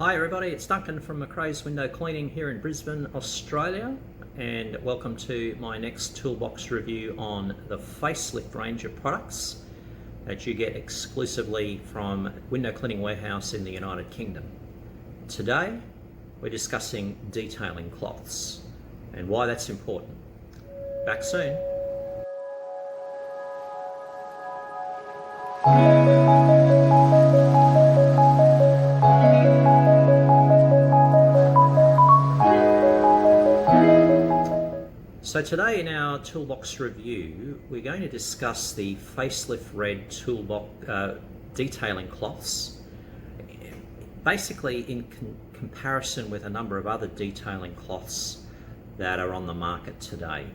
Hi everybody, it's Duncan from McRae's Window Cleaning here in Brisbane, Australia, and welcome to my next toolbox review on the Facelift range of products that you get exclusively from Window Cleaning Warehouse in the United Kingdom. Today we're discussing detailing cloths and why that's important. Back soon. So today in our toolbox review, we're going to discuss the Facelift Red toolbox detailing cloths, basically in comparison with a number of other detailing cloths that are on the market today.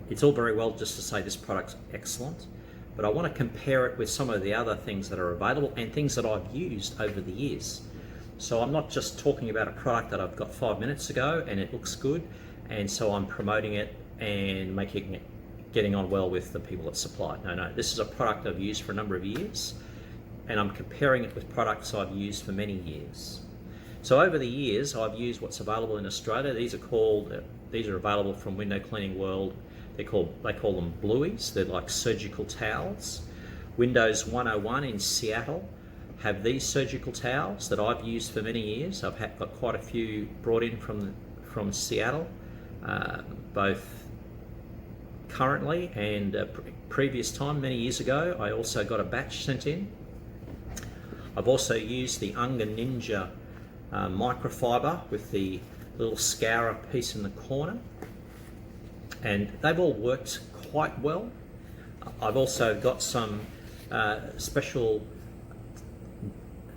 It's all very well just to say this product's excellent, but I want to compare it with some of the other things that are available and things that I've used over the years. So I'm not just talking about a product that I've got 5 minutes ago and it looks good, and so I'm promoting it and making it getting on well with the people that supply it. No, this is a product I've used for a number of years, and I'm comparing it with products I've used for many years. So over the years, I've used what's available in Australia. These are available from Window Cleaning World. They call them Blueies. They're like surgical towels. Windows 101 in Seattle have these surgical towels that I've used for many years. I've got quite a few brought in from Seattle. Both currently and previous time, many years ago. I also got a batch sent in. I've also used the Unga Ninja microfiber with the little scourer piece in the corner, and they've all worked quite well. I've also got some special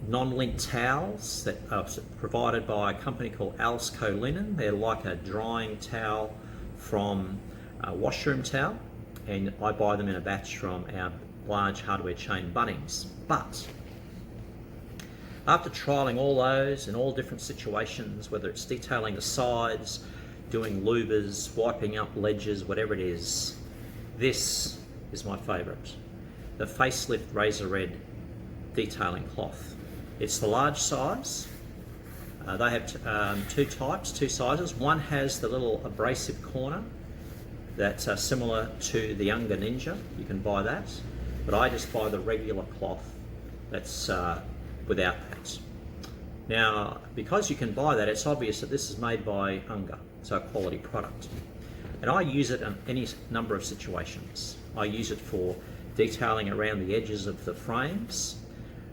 non-lint towels that are provided by a company called Alsco Linen. They're like a drying towel from a washroom towel, and I buy them in a batch from our large hardware chain Bunnings. But after trialling all those in all different situations, whether it's detailing the sides, doing louvers, wiping up ledges, whatever it is, this is my favourite, the Facelift Razor Red detailing cloth. It's the large size. They have two sizes. One has the little abrasive corner that's similar to the Unga Ninja. You can buy that, but I just buy the regular cloth that's without that. Now, because you can buy that, it's obvious that this is made by Unga, so a quality product. And I use it in any number of situations. I use it for detailing around the edges of the frames.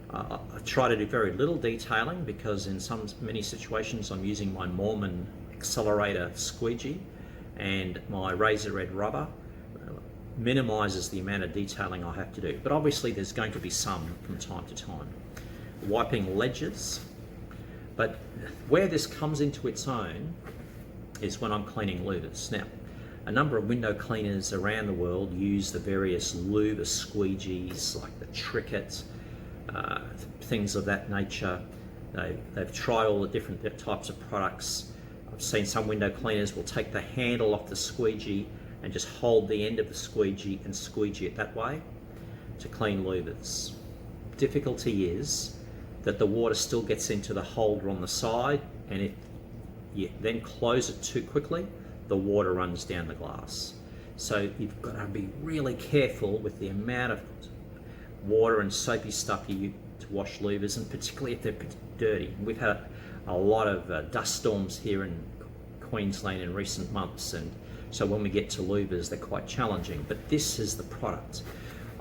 I try to do very little detailing because in many situations I'm using my Mormon accelerator squeegee, and my Razor Red rubber minimises the amount of detailing I have to do. But obviously there's going to be some from time to time. Wiping ledges. But where this comes into its own is when I'm cleaning louvers. Now, a number of window cleaners around the world use the various louver squeegees like the Trickett, things of that nature. They've tried all the different types of products. I've seen some window cleaners will take the handle off the squeegee and just hold the end of the squeegee and squeegee it that way to clean louvers. Difficulty is that the water still gets into the holder on the side, and if you then close it too quickly, the water runs down the glass. So you've got to be really careful with the amount of water and soapy stuff you use to wash louvers, and particularly if they're dirty. We've had a lot of dust storms here in Queensland in recent months, and so when we get to louvers they're quite challenging, but this is the product.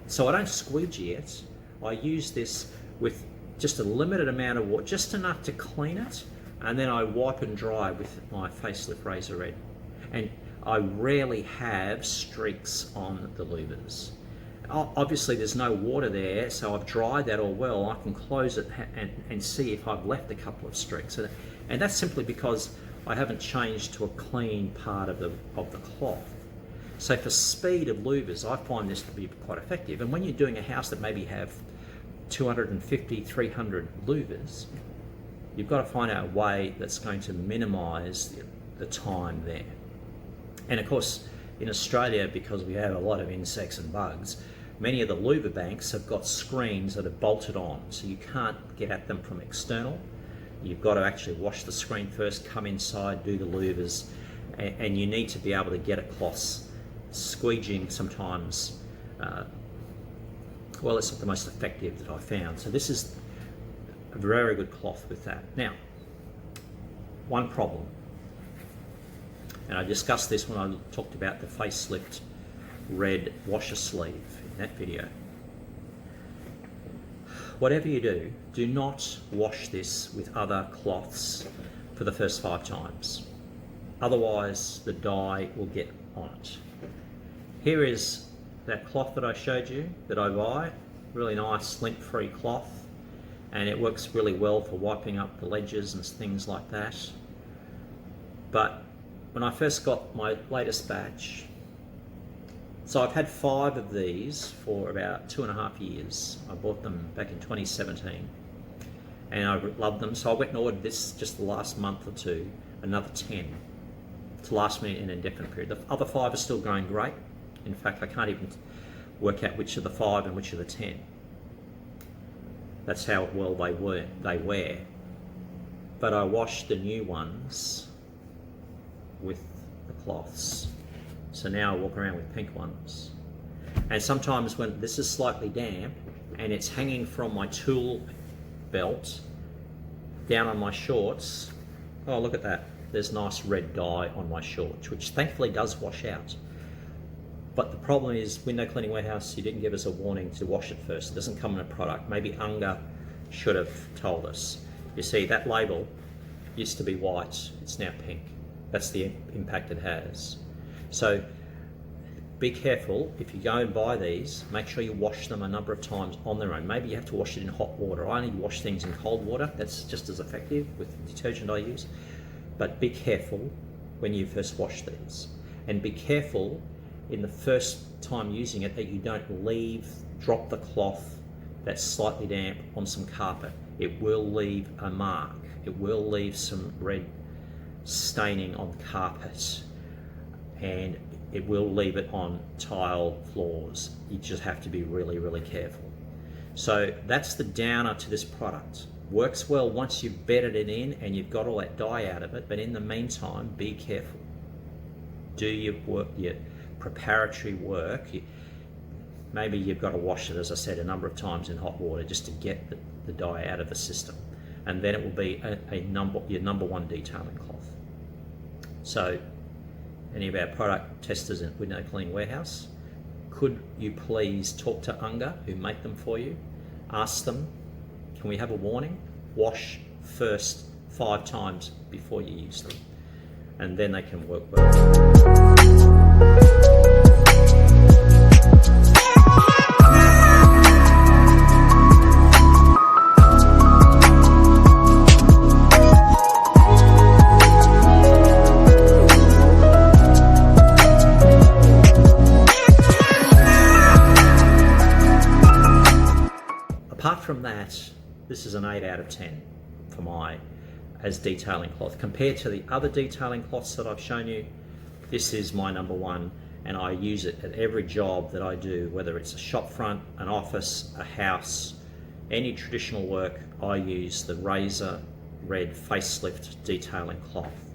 So I don't squeegee it. I use this with just a limited amount of water, just enough to clean it, and then I wipe and dry with my Facelift Razor Red. And I rarely have streaks on the louvers. Obviously there's no water there, so I've dried that all well. I can close it and see if I've left a couple of streaks. And that's simply because I haven't changed to a clean part of the cloth. So for speed of louvers, I find this to be quite effective. And when you're doing a house that maybe have 250, 300 louvers, you've got to find out a way that's going to minimise the time there. And of course, in Australia, because we have a lot of insects and bugs, many of the louver banks have got screens that are bolted on, so you can't get at them from external. You've got to actually wash the screen first, come inside, do the louvers, and you need to be able to get across. Squeegeeing sometimes, well, it's not the most effective that I found. So this is a very good cloth with that. Now, one problem, and I discussed this when I talked about the facelift red washer sleeve in that video. Whatever you do, do not wash this with other cloths for the first 5 times. Otherwise, the dye will get on it. Here is that cloth that I showed you that I buy, really nice lint-free cloth, and it works really well for wiping up the ledges and things like that. But when I first got my latest batch, so I've had 5 of these for about 2.5 years. I bought them back in 2017 and I loved them. So I went and ordered this just the last month or two, another 10 to last me an indefinite period. The other 5 are still going great. In fact, I can't even work out which of the 5 and which of the 10. That's how well they wear. But I washed the new ones with the cloths. So now I walk around with pink ones. And sometimes when this is slightly damp and it's hanging from my tool belt down on my shorts, oh, look at that. There's nice red dye on my shorts, which thankfully does wash out. But the problem is, Window Cleaning Warehouse, you didn't give us a warning to wash it first. It doesn't come in a product. Maybe Unga should have told us. You see, that label used to be white. It's now pink. That's the impact it has. So be careful. If you go and buy these, make sure you wash them a number of times on their own. Maybe you have to wash it in hot water. I only wash things in cold water. That's just as effective with the detergent I use. But be careful when you first wash these. And be careful in the first time using it that you don't drop the cloth that's slightly damp on some carpet. It will leave a mark. It will leave some red staining on the carpet, and it will leave it on tile floors. You just have to be really, really careful. So that's the downer to this product. Works well once you've bedded it in and you've got all that dye out of it, but in the meantime, be careful. Do your work, your preparatory work. Maybe you've got to wash it, as I said, a number of times in hot water just to get the dye out of the system. And then it will be your number 1 detailing cloth. So, any of our product testers at Window Cleaning Warehouse, could you please talk to Unga, who make them for you? Ask them, can we have a warning? Wash first 5 times before you use them, and then they can work well. Apart from that, this is an 8 out of 10 for my as detailing cloth. Compared to the other detailing cloths that I've shown you, this is my number 1, and I use it at every job that I do, whether it's a shop front, an office, a house, any traditional work. I use the Razor Red Facelift Detailing Cloth,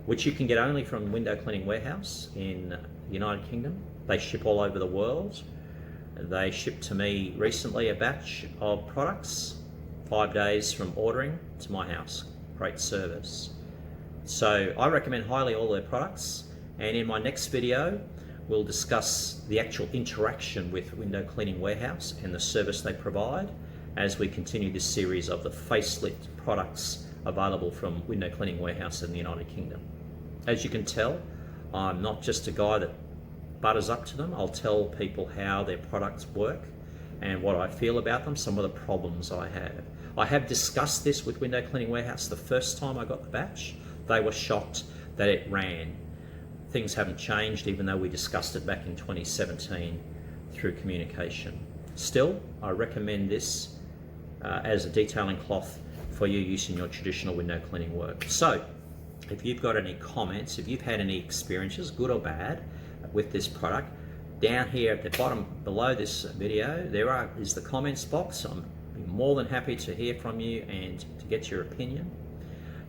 which you can get only from Window Cleaning Warehouse in the United Kingdom. They ship all over the world. They shipped to me recently a batch of products, 5 days from ordering to my house. Great service. So I recommend highly all their products, and in my next video we'll discuss the actual interaction with Window Cleaning Warehouse and the service they provide as we continue this series of the facelift products available from Window Cleaning Warehouse in the United Kingdom. As you can tell, I'm not just a guy that butters up to them. I'll tell people how their products work and what I feel about them, some of the problems I have. I have discussed this with Window Cleaning Warehouse the first time I got the batch. They were shocked that it ran. Things haven't changed, even though we discussed it back in 2017 through communication. Still, I recommend this as a detailing cloth for your use in your traditional window cleaning work. So, if you've got any comments, if you've had any experiences, good or bad, with this product, down here at the bottom below this video is the comments box. I'm more than happy to hear from you and to get your opinion.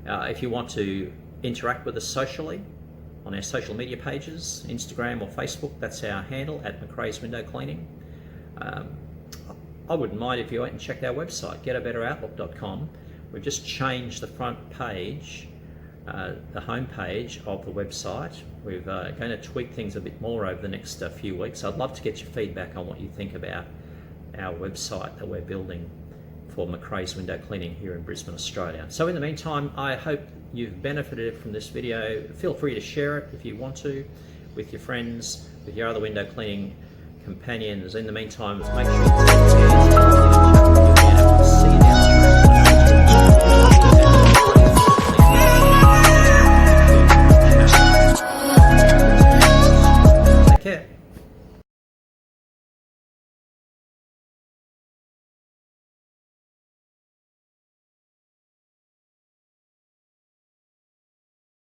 If you want to interact with us socially, on our social media pages, Instagram or Facebook, that's our handle, @McRae's Window Cleaning. I wouldn't mind if you went and checked our website, getabetteroutlook.com. We've just changed the front page, the home page of the website. We're going to tweak things a bit more over the next few weeks. I'd love to get your feedback on what you think about our website that we're building for McRae's Window Cleaning here in Brisbane, Australia. So in the meantime, I hope you've benefited from this video. Feel free to share it if you want to with your friends, with your other window cleaning companions. In the meantime, make sure you